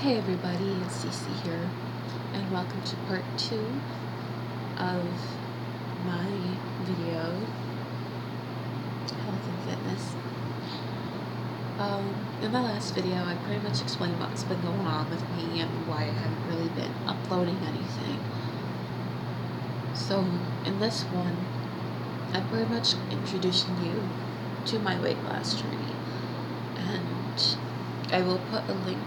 Hey everybody, it's Cece here, and welcome to part 2 of my video, Health and Fitness. In my last video, I pretty much explained what's been going on with me and why I haven't really been uploading anything. So, in this one, I'm pretty much introducing you to my weight loss journey, and I will put a link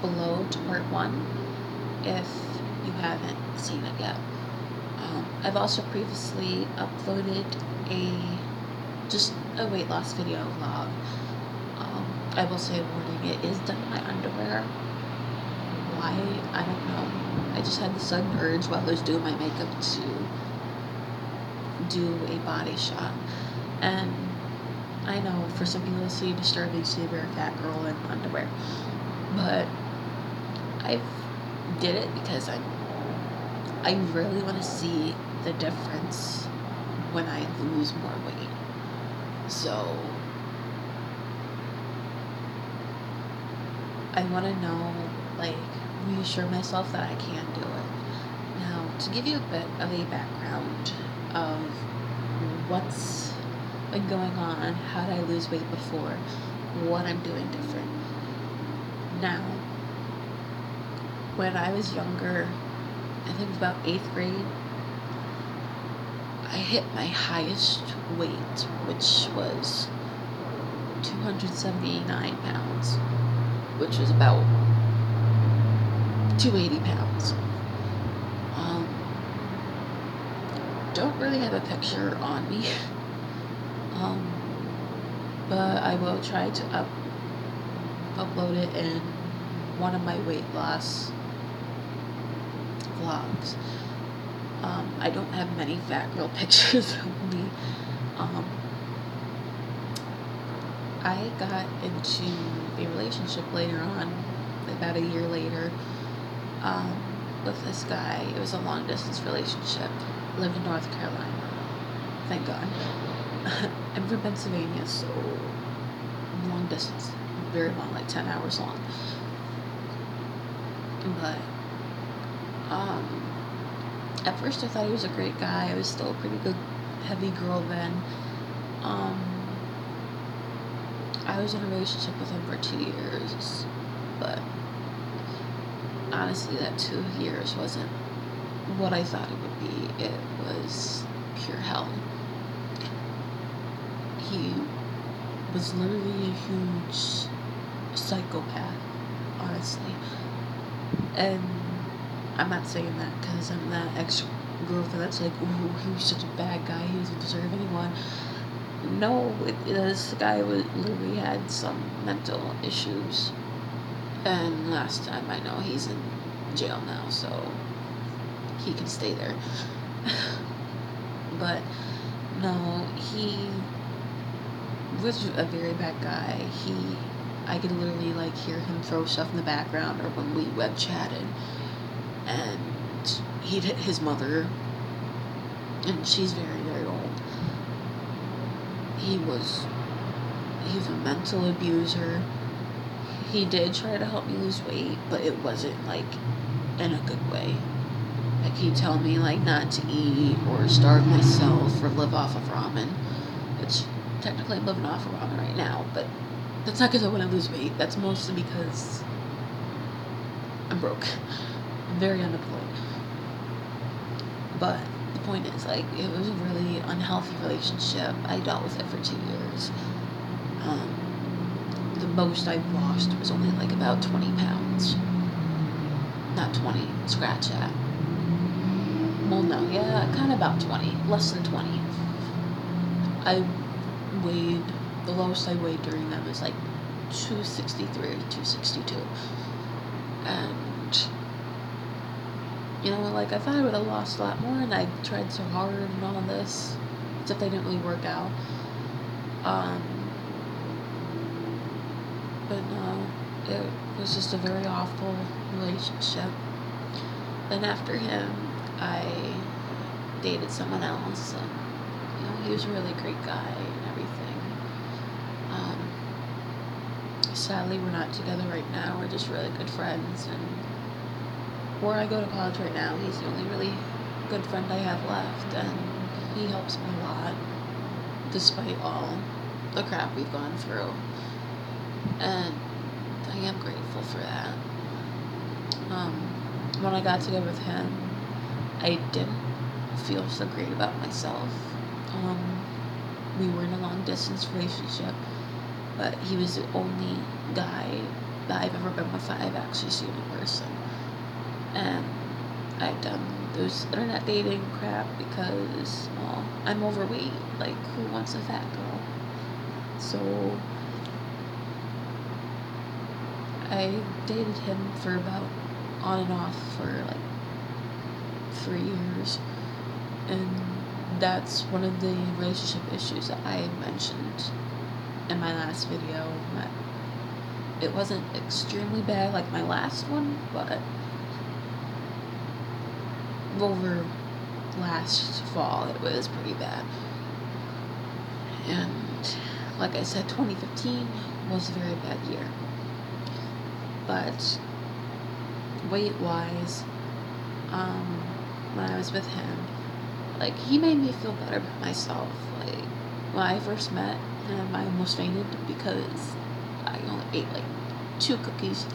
below to part 1 if you haven't seen it yet. I've also previously uploaded just a weight loss video vlog. I will say a warning, it is done in my underwear. Why? I don't know. I just had the sudden urge while I was doing my makeup to do a body shot. And I know for some people it's disturbing to see a very fat girl in underwear, but I did it because I really want to see the difference when I lose more weight. So I want to know, reassure myself that I can do it. Now, to give you a bit of a background of what's been going on, how did I lose weight before, what I'm doing different. Now, when I was younger, I think it was about 8th grade, I hit my highest weight, which was 279 pounds, which was about 280 pounds. Don't really have a picture on me, but I will try to upload it in one of my weight loss vlogs. I don't have many fat girl pictures of me. I got into a relationship later on, about a year later, with this guy. It was a long distance relationship. Lived in North Carolina. Thank God. I'm from Pennsylvania, so long distance. Very long, like 10 hours long. But at first I thought he was a great guy. I was still a pretty good heavy girl then. I was in a relationship with him for 2 years, but honestly that 2 years wasn't what I thought it would be. It was pure hell. He was literally a huge psychopath, honestly. And I'm not saying that because I'm that ex-girlfriend that's like, ooh, he was such a bad guy, he doesn't deserve anyone. No, this guy literally had some mental issues. And last time I know, he's in jail now, so he can stay there. But no, he was a very bad guy. I could literally hear him throw stuff in the background, or when we web chatted, and he'd hit his mother, and she's very, very old. He was a mental abuser. He did try to help me lose weight, but it wasn't in a good way. He'd tell me not to eat or starve myself or live off of ramen, which technically I'm living off of ramen right now, but that's not because I want to lose weight. That's mostly because I'm broke. I'm very unemployed. But the point is, it was a really unhealthy relationship. I dealt with it for 2 years. The most I've lost was only about 20 pounds. Not 20, scratch that. Well, no, yeah, kind of about 20, less than 20. The lowest I weighed during them was 263 or 262. And, I thought I would have lost a lot more, and I tried so hard and all this, except they didn't really work out. But no, it was just a very awful relationship. Then after him, I dated someone else, and he was a really great guy and everything. sadly we're not together right now. We're just really good friends, and where I go to college right now, he's the only really good friend I have left, and he helps me a lot despite all the crap we've gone through, and I am grateful for that. When I got together with him, I didn't feel so great about myself. We were in a long distance relationship, but he was the only guy that I've ever been with that I've actually seen in person. And I've done those internet dating crap because, well, I'm overweight. Like, who wants a fat girl? So I dated him for about on and off for like 3 years, and that's one of the relationship issues that I mentioned in my last video. That it wasn't extremely bad like my last one, but over last fall it was pretty bad. And like I said, 2015 was a very bad year. But weight-wise, when I was with him, like, he made me feel better about myself. Like, when I first met him, I almost fainted because I only ate like 2 cookies,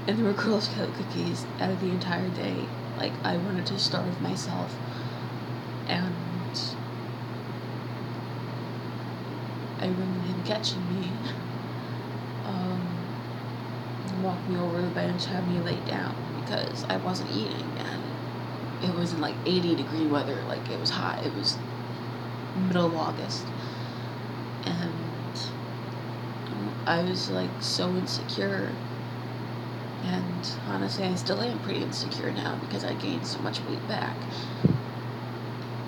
and they were Girl Scout cookies out of the entire day. Like, I wanted to starve myself, and I remember him catching me, walked me over the bench, had me lay down because I wasn't eating, and it was in like 80-degree weather. Like, it was hot. It was middle of August, and I was like so insecure, and honestly I still am pretty insecure now because I gained so much weight back.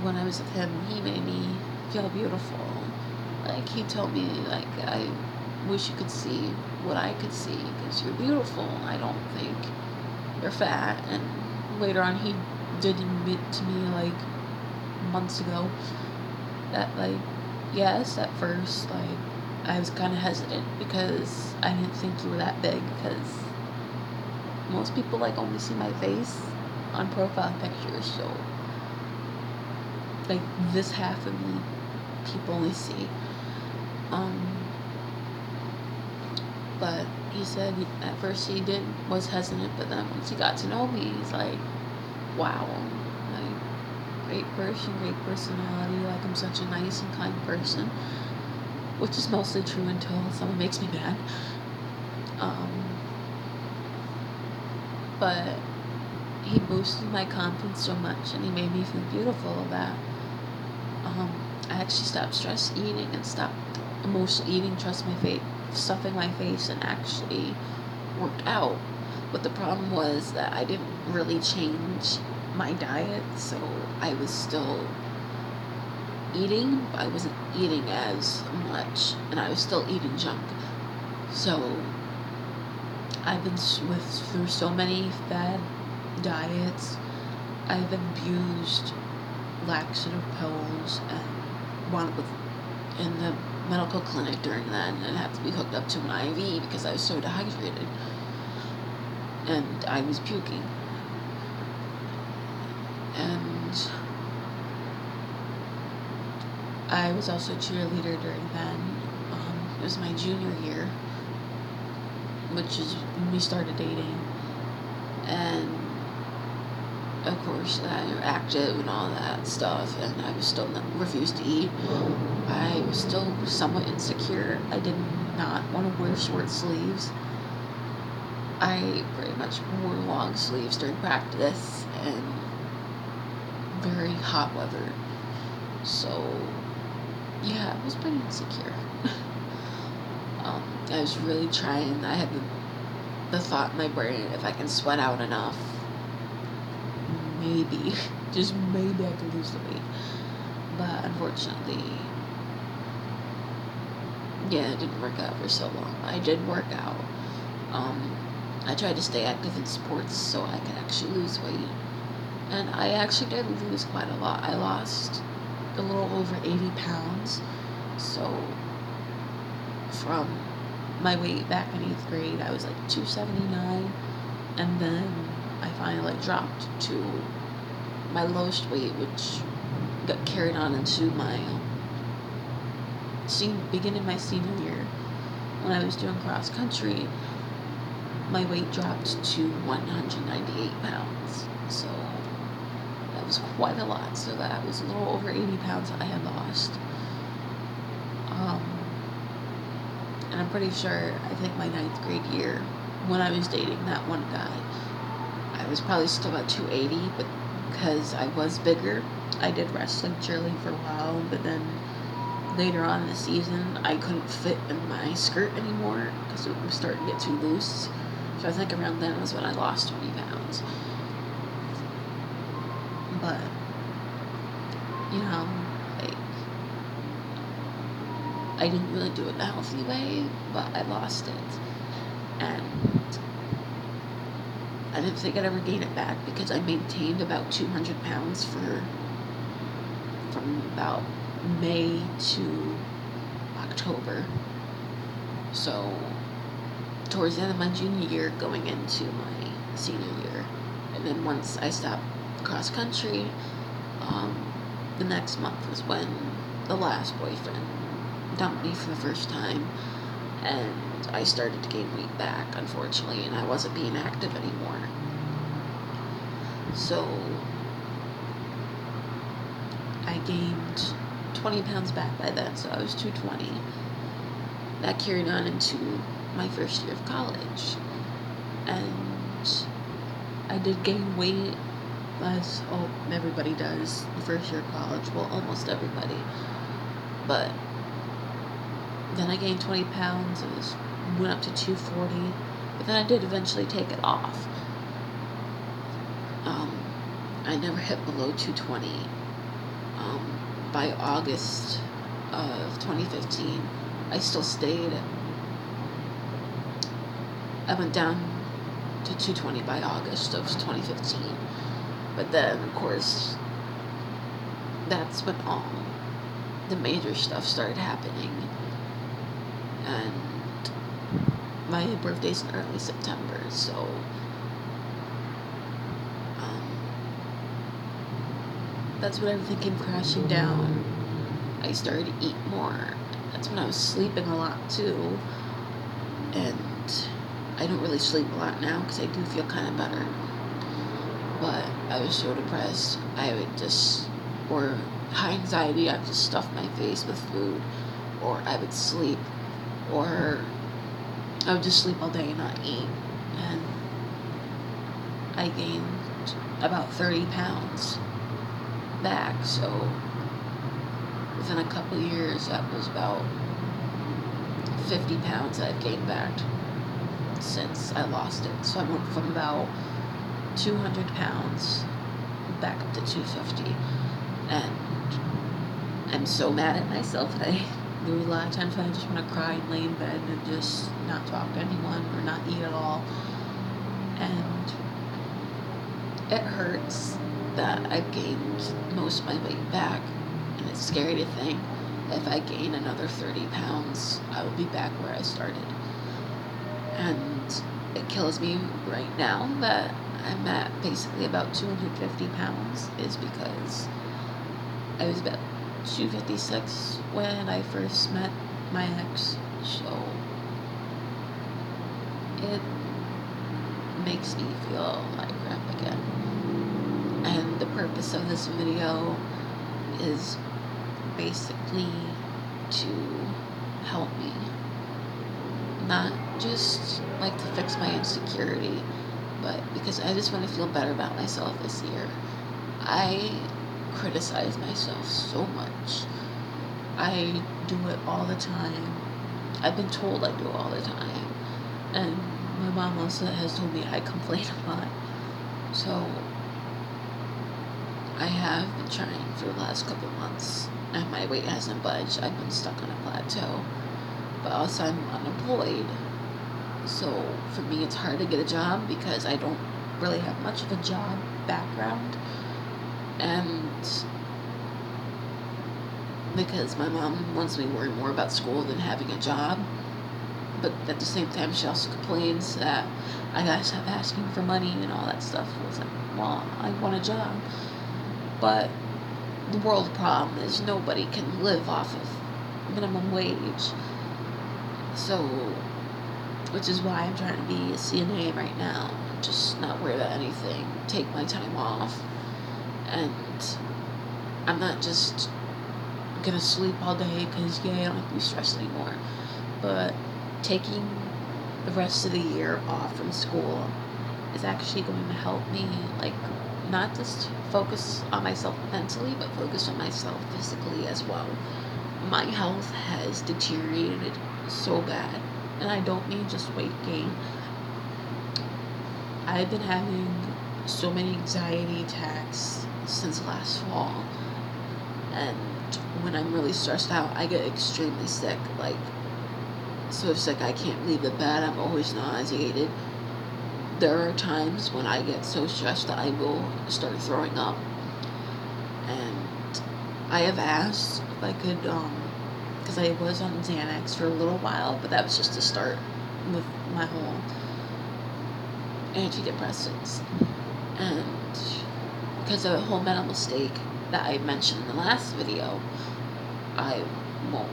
When I was with him, he made me feel beautiful. Like, he told me, like, I wish you could see what I could see because you're beautiful. I don't think you're fat. And later on, he did admit to me, like, months ago that, like, yes, at first, like, I was kind of hesitant because I didn't think you were that big, because most people, like, only see my face on profile pictures, so, like, this half of me people only see. But he said at first he was hesitant, but then once he got to know me, he's like, wow, like, great person, great personality, like, I'm such a nice and kind person, which is mostly true until someone makes me mad. But he boosted my confidence so much, and he made me feel beautiful that I actually stopped stress eating and stopped emotional eating, stuffing my face, and actually worked out. But the problem was that I didn't really change my diet, so I was still eating, but I wasn't eating as much, and I was still eating junk. So I've been through so many bad diets. I've abused laxative pills and wound up in the medical clinic during that, and had to be hooked up to an IV because I was so dehydrated and I was puking. And I was also a cheerleader during then. It was my junior year, which is when we started dating, and of course you're active and all that stuff, and I was still refused to eat. I was still somewhat insecure. I did not want to wear short sleeves. I pretty much wore long sleeves during practice and very hot weather. So yeah, I was pretty insecure. I was really trying. I had the thought in my brain, if I can sweat out enough, maybe, just maybe I can lose the weight. But unfortunately, yeah, it didn't work out for so long. I did work out. I tried to stay active in sports so I could actually lose weight. And I actually did lose quite a lot. I lost a little over 80 pounds. So from my weight back in 8th grade, I was like 279, and then I finally like dropped to my lowest weight, which got carried on into my beginning my senior year when I was doing cross country. My weight dropped to 198 pounds, so that was quite a lot. So that was a little over 80 pounds I had lost. And I'm pretty sure, I think my 9th grade year, when I was dating that one guy, I was probably still about 280, but because I was bigger, I did wrestling cheerleading for a while, but then later on in the season, I couldn't fit in my skirt anymore because it was starting to get too loose. So I think around then was when I lost 20 pounds. But, you know, like, I didn't really do it in a healthy way, but I lost it. And I didn't think I'd ever gain it back because I maintained about 200 pounds from about May to October. So towards the end of my junior year going into my senior year. And then once I stopped cross country, the next month was when the last boyfriend dumped me for the first time, and I started to gain weight back, unfortunately, and I wasn't being active anymore. So I gained 20 pounds back by then, so I was 220. That carried on into my first year of college, and I did gain weight, as everybody does the first year of college. Well, almost everybody. But then I gained 20 pounds. Went up to 240, but then I did eventually take it off. I never hit below 220. By August of 2015, I still stayed. I went down to 220 by August of 2015. But then, of course, that's when all the major stuff started happening. And my birthday's in early September, so that's when everything came crashing down. I started to eat more. That's when I was sleeping a lot too. And I don't really sleep a lot now because I do feel kind of better. But I was so depressed, I would just, or high anxiety, I would just stuff my face with food, or I would sleep, or I would just sleep all day and not eat. And I gained about 30 pounds back, so within a couple years, that was about 50 pounds that I've gained back since I lost it. So I went from about 200 pounds back up to 250, and I'm so mad at myself that there was a lot of times when I just want to cry and lay in bed and just not talk to anyone or not eat at all, and it hurts that I've gained most of my weight back, and it's scary to think if I gain another 30 pounds, I will be back where I started. And it kills me right now that I'm at basically about 250 pounds, is because I was about 256 when I first met my ex, so it makes me feel like crap again. And the purpose of this video is basically to help me, not just like to fix my insecurity, but because I just want to feel better about myself this year. I criticize myself so much. I do it all the time. I've been told I do it all the time. And my mom also has told me I complain a lot. So I have been trying for the last couple months, and my weight hasn't budged. I've been stuck on a plateau. But also I'm unemployed. So for me it's hard to get a job because I don't really have much of a job background. And because my mom wants me to worry more about school than having a job, But at the same time, she also complains that I gotta stop asking for money and all that stuff. I was like, well, I want a job. But the world problem is nobody can live off of minimum wage. So, which is why I'm trying to be a CNA right now. Just not worry about anything. Take my time off. And I'm not just gonna sleep all day because, I don't have to be stressed anymore. But taking the rest of the year off from school is actually going to help me, like, not just focus on myself mentally, but focus on myself physically as well. My health has deteriorated so bad, and I don't mean just weight gain. I've been having so many anxiety attacks since last fall, and when I'm really stressed out, I get extremely sick, like, so sick I can't leave the bed. I'm always nauseated. There are times when I get so stressed that I will start throwing up, and I have asked if I could, because I was on Xanax for a little while, but that was just to start with my whole antidepressants, and because of a whole mental mistake that I mentioned in the last video, I won't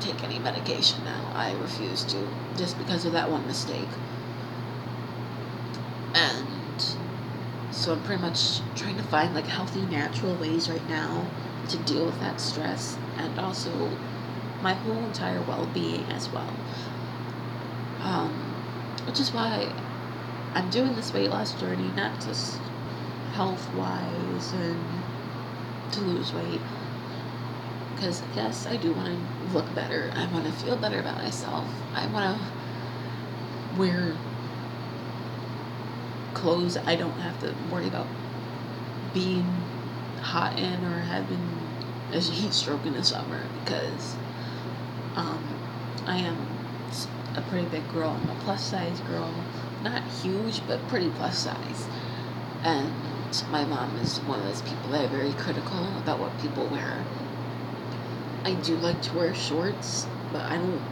take any medication now. I refuse to, just because of that one mistake. And so I'm pretty much trying to find, like, healthy, natural ways right now to deal with that stress, and also my whole entire well-being as well. Which is why I'm doing this weight loss journey, not just health-wise and to lose weight, because yes, I do want to look better. I want to feel better about myself. I want to wear clothes I don't have to worry about being hot in or having a heat stroke in the summer, because I am a pretty big girl. I'm a plus size girl, not huge but pretty plus size, and my mom is one of those people that are very critical about what people wear. I do like to wear shorts, but I don't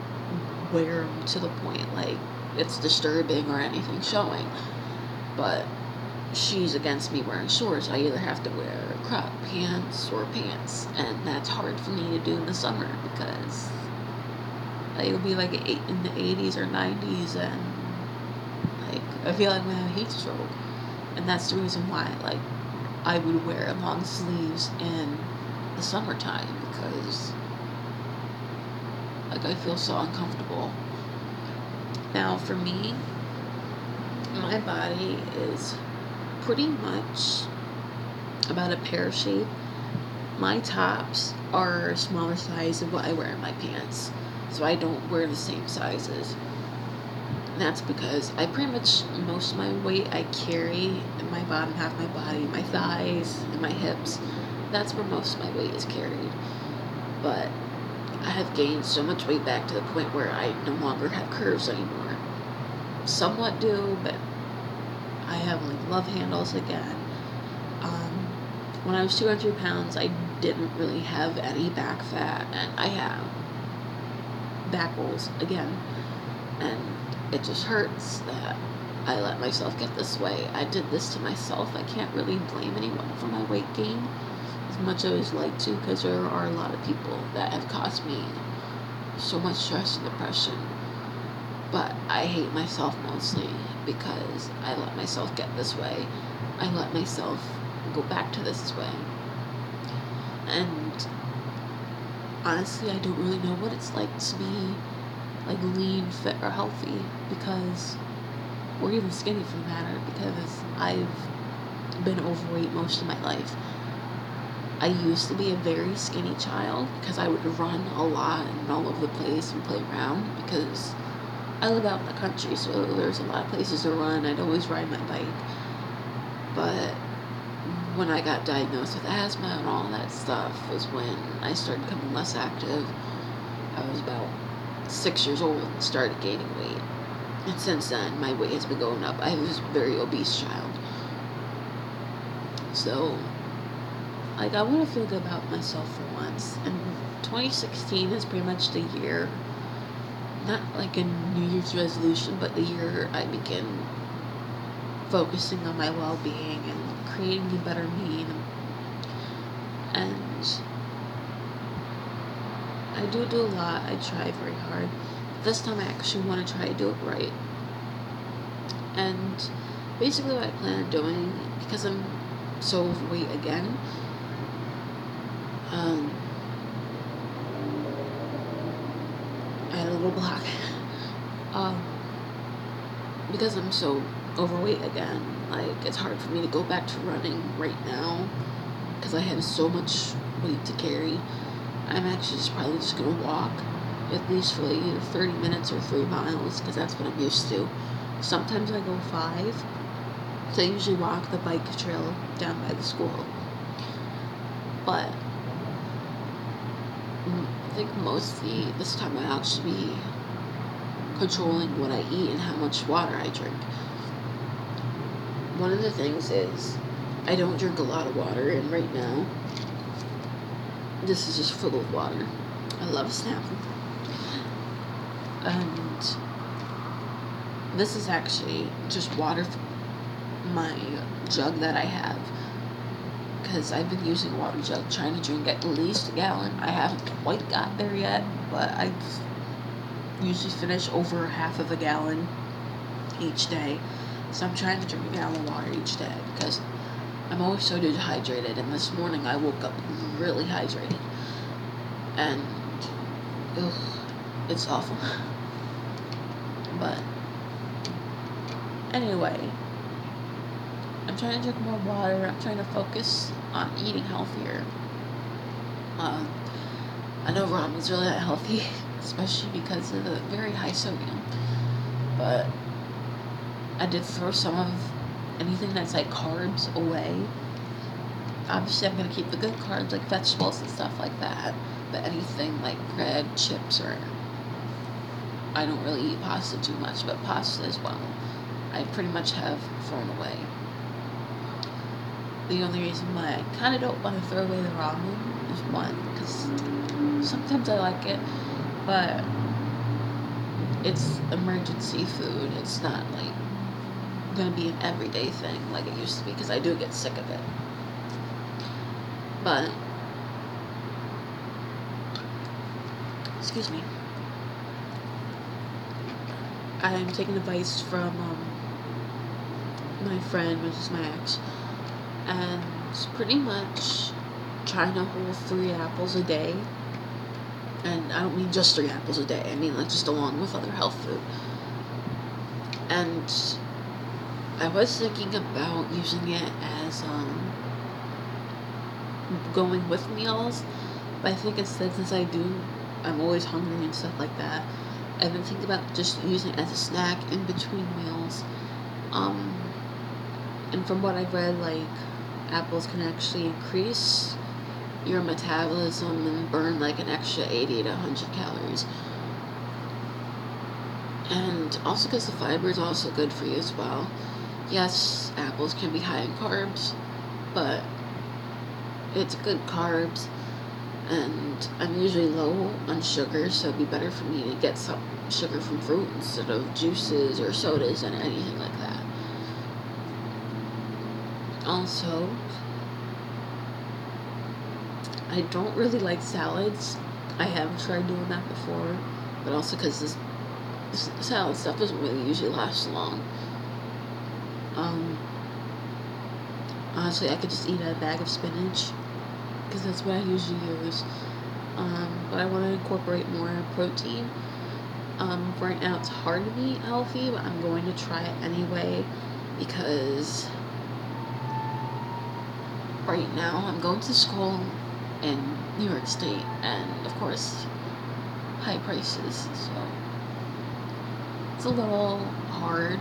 wear them to the point like it's disturbing or anything showing. But she's against me wearing shorts. I either have to wear crop pants or pants, and that's hard for me to do in the summer because it'll be like in the 80s or 90s, and like I feel like I'm gonna have a heat stroke. And that's the reason why, like, I would wear long sleeves in the summertime, because, like, I feel so uncomfortable. Now, for me, my body is pretty much about a pear shape. My tops are a smaller size of what I wear in my pants, so I don't wear the same sizes. And that's because I pretty much, most of my weight I carry in my bottom half of my body, my thighs and my hips. That's where most of my weight is carried. But I have gained so much weight back to the point where I no longer have curves anymore. Somewhat do, but I have, like, love handles again. When I was 200 pounds, I didn't really have any back fat, and I have back rolls again. And it just hurts that I let myself get this way. I did this to myself. I can't really blame anyone for my weight gain as much as I would like to, because there are a lot of people that have caused me so much stress and depression. But I hate myself mostly because I let myself get this way. I let myself go back to this way. And honestly, I don't really know what it's like to be, like, lean, fit, or healthy, because, or even skinny for the matter, because I've been overweight most of my life. I used to be a very skinny child because I would run a lot and all over the place and play around, because I live out in the country, so there's a lot of places to run. I'd always ride my bike. But when I got diagnosed with asthma and all that stuff was when I started becoming less active. I was about 6 years old and started gaining weight. And since then, my weight has been going up. I was a very obese child. So, like, I want to feel good about myself for once. And 2016 is pretty much the year not like a New Year's resolution, but the year I begin focusing on my well-being and creating a better me. And I do a lot. I try very hard. This time I actually want to try to do it right. And basically what I plan on doing, because I'm so overweight again, I had a little block. Because I'm so overweight again, like, it's hard for me to go back to running right now because I have so much weight to carry. I'm actually probably just gonna walk at least for like either 30 minutes or 3 miles because that's what I'm used to. Sometimes I go 5, so I usually walk the bike trail down by the school. But I think mostly this time I'll actually be controlling what I eat and how much water I drink. One of the things is I don't drink a lot of water, and right now this is just full of water. I love Snapple. And this is actually just water from my jug that I have, because I've been using a water jug trying to drink at least a gallon. I haven't quite got there yet, but I usually finish over half of a gallon each day. So I'm trying to drink a gallon of water each day because I'm always so dehydrated, and this morning I woke up really hydrated. And it's awful. But anyway, I'm trying to drink more water. I'm trying to focus on eating healthier. I know ramen's really not healthy, especially because of the very high sodium. But I did throw some of anything that's like carbs away. Obviously, I'm gonna keep the good carbs like vegetables and stuff like that. But anything like bread, chips, or I don't really eat pasta too much, but pasta as well, I pretty much have thrown away. The only reason why I kind of don't want to throw away the ramen is one, because sometimes I like it, but it's emergency food. It's not like gonna be an everyday thing like it used to be, because I do get sick of it. But excuse me, I'm taking advice from my friend, which is my ex, and it's pretty much trying to hold 3 apples a day. And I don't mean just 3 apples a day, I mean like just along with other health food. And I was thinking about using it as going with meals, but I think instead, since I'm always hungry and stuff like that, I've been thinking about just using it as a snack in between meals. And from what I've read, like, apples can actually increase your metabolism and burn like an extra 80 to 100 calories. And also because the fiber is also good for you as well. Yes, apples can be high in carbs, but it's good carbs, and I'm usually low on sugar, so it'd be better for me to get some sugar from fruit instead of juices or sodas and anything like that. Also, I don't really like salads. I have tried doing that before, but also because this salad stuff doesn't really usually last long. Honestly, I could just eat a bag of spinach, because that's what I usually use. But I want to incorporate more protein. Right now it's hard to be healthy, but I'm going to try it anyway, because right now I'm going to school in New York State, and of course, high prices, so it's a little hard,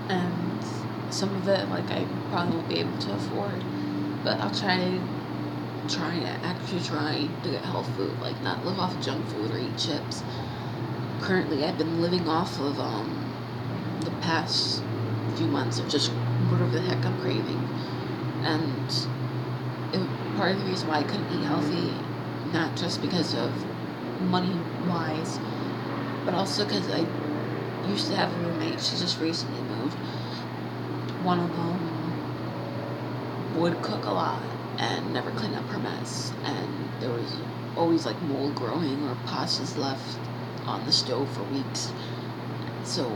and some of it, like, I probably won't be able to afford, but I'll try to get health food, like, not live off of junk food or eat chips. Currently, I've been living off of, the past few months of just whatever the heck I'm craving, and part of the reason why I couldn't eat healthy, not just because of money-wise, but also because I used to have a roommate. She just recently moved. One of them would cook a lot and never clean up her mess, and there was always like mold growing or pastas left on the stove for weeks. So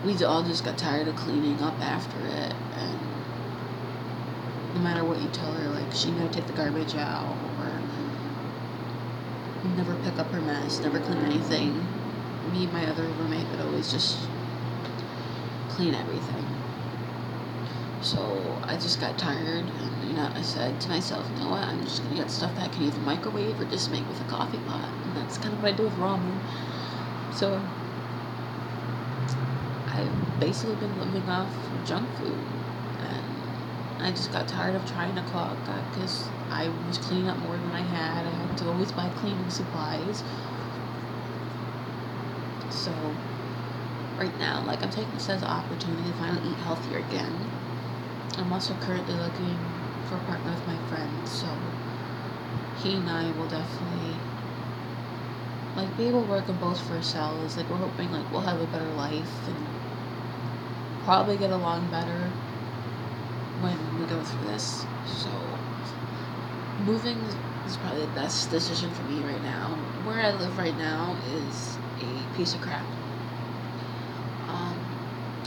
we all just got tired of cleaning up after it, and no matter what you tell her, like, she never take the garbage out or never pick up her mess, never clean anything. Me and my other roommate would always just clean everything. So I just got tired, and I said to myself, you know what, I'm just gonna get stuff that I can either microwave or just make with a coffee pot, and that's kind of what I do with ramen. So I've basically been living off junk food, and I just got tired of trying to cook because I was cleaning up more than I had. I had to always buy cleaning supplies. So right now, like, I'm taking this as an opportunity to finally eat healthier again. I'm also currently looking for a partner with my friend, so he and I will definitely, like, be able to work on both for ourselves. Like, we're hoping, like, we'll have a better life and probably get along better when we go through this. So moving is probably the best decision for me right now. Where I live right now is a piece of crap.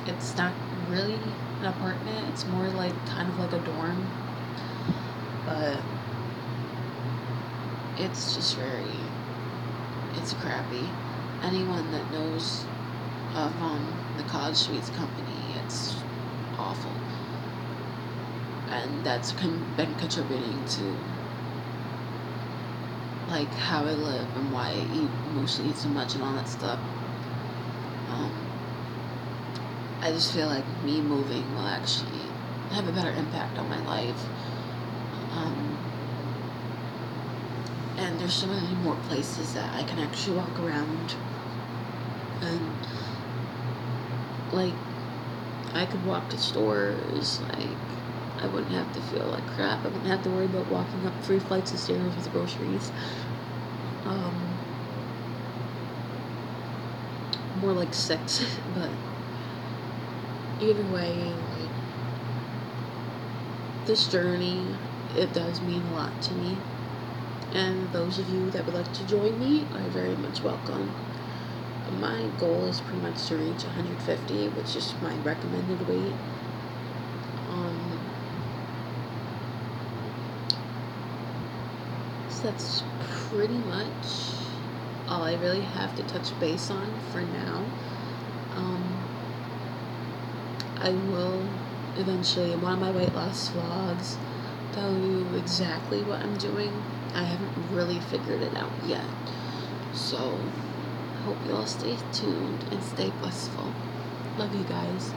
It's not really an apartment, it's more like kind of like a dorm, but it's just it's crappy. Anyone that knows of the College Suites company, it's awful, and that's been contributing to like how I live and why I mostly eat so much and all that stuff. I just feel like me moving will actually have a better impact on my life. And there's so many more places that I can actually walk around. And, like, I could walk to stores. Like, I wouldn't have to feel like crap. I wouldn't have to worry about walking up 3 flights of stairs with groceries. More like 6, but either way, like, this journey, it does mean a lot to me. And those of you that would like to join me are very much welcome. My goal is pretty much to reach 150, which is my recommended weight. So that's pretty much all I really have to touch base on for now. I will eventually, in one of my weight loss vlogs, tell you exactly what I'm doing. I haven't really figured it out yet. So, I hope you all stay tuned and stay blissful. Love you guys.